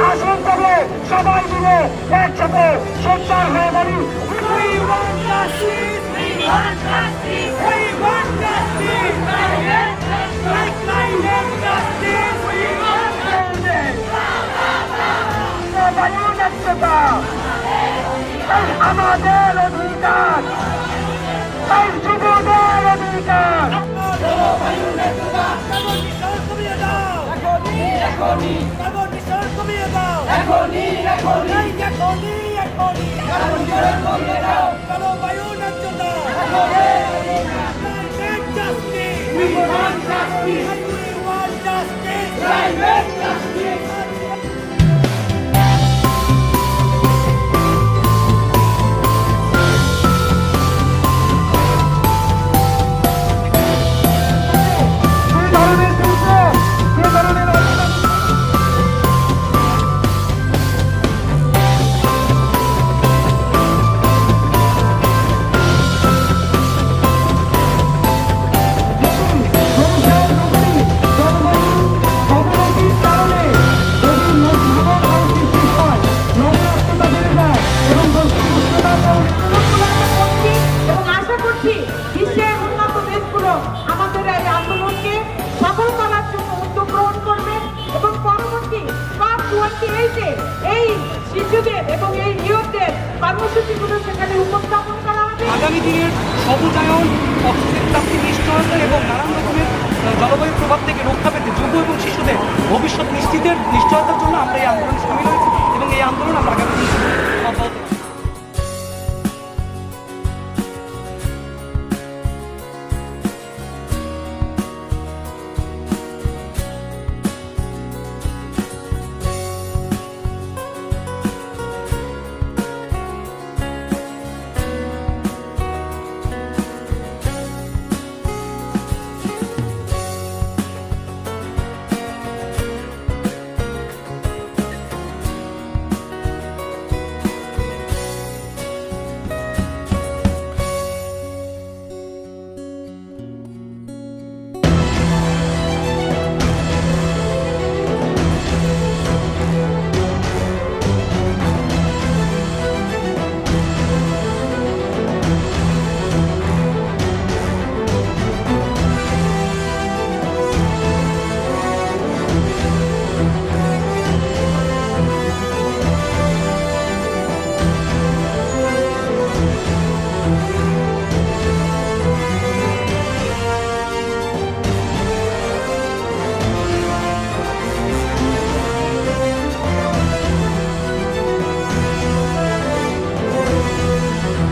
আসুন তবে সবাই মিলে একসাথে সোচ্চার হয়ে বলি আমাদের অধিকার যুবদের অধিকার We want justice. আমাদের এই আন্দোলনকে সফল করার জন্য উদ্যোগ গ্রহণ করবেন এবং পরবর্তী COP28 এই শিশুদের এবং এই ইয়ুথদের কর্মসূচিগুলো সেখানে উপস্থাপন করা হবে। আগামী দিনের সবুজায়ন, অক্সিজেন প্রাপ্তি নিশ্চয়তা এবং নানান রকমের জলবায়ু প্রভাব থেকে রক্ষা পেতে যুব এবং শিশুদের ভবিষ্যৎ নিশ্চিতের নিশ্চয়তার জন্য আমরা এই আন্দোলনে সামিল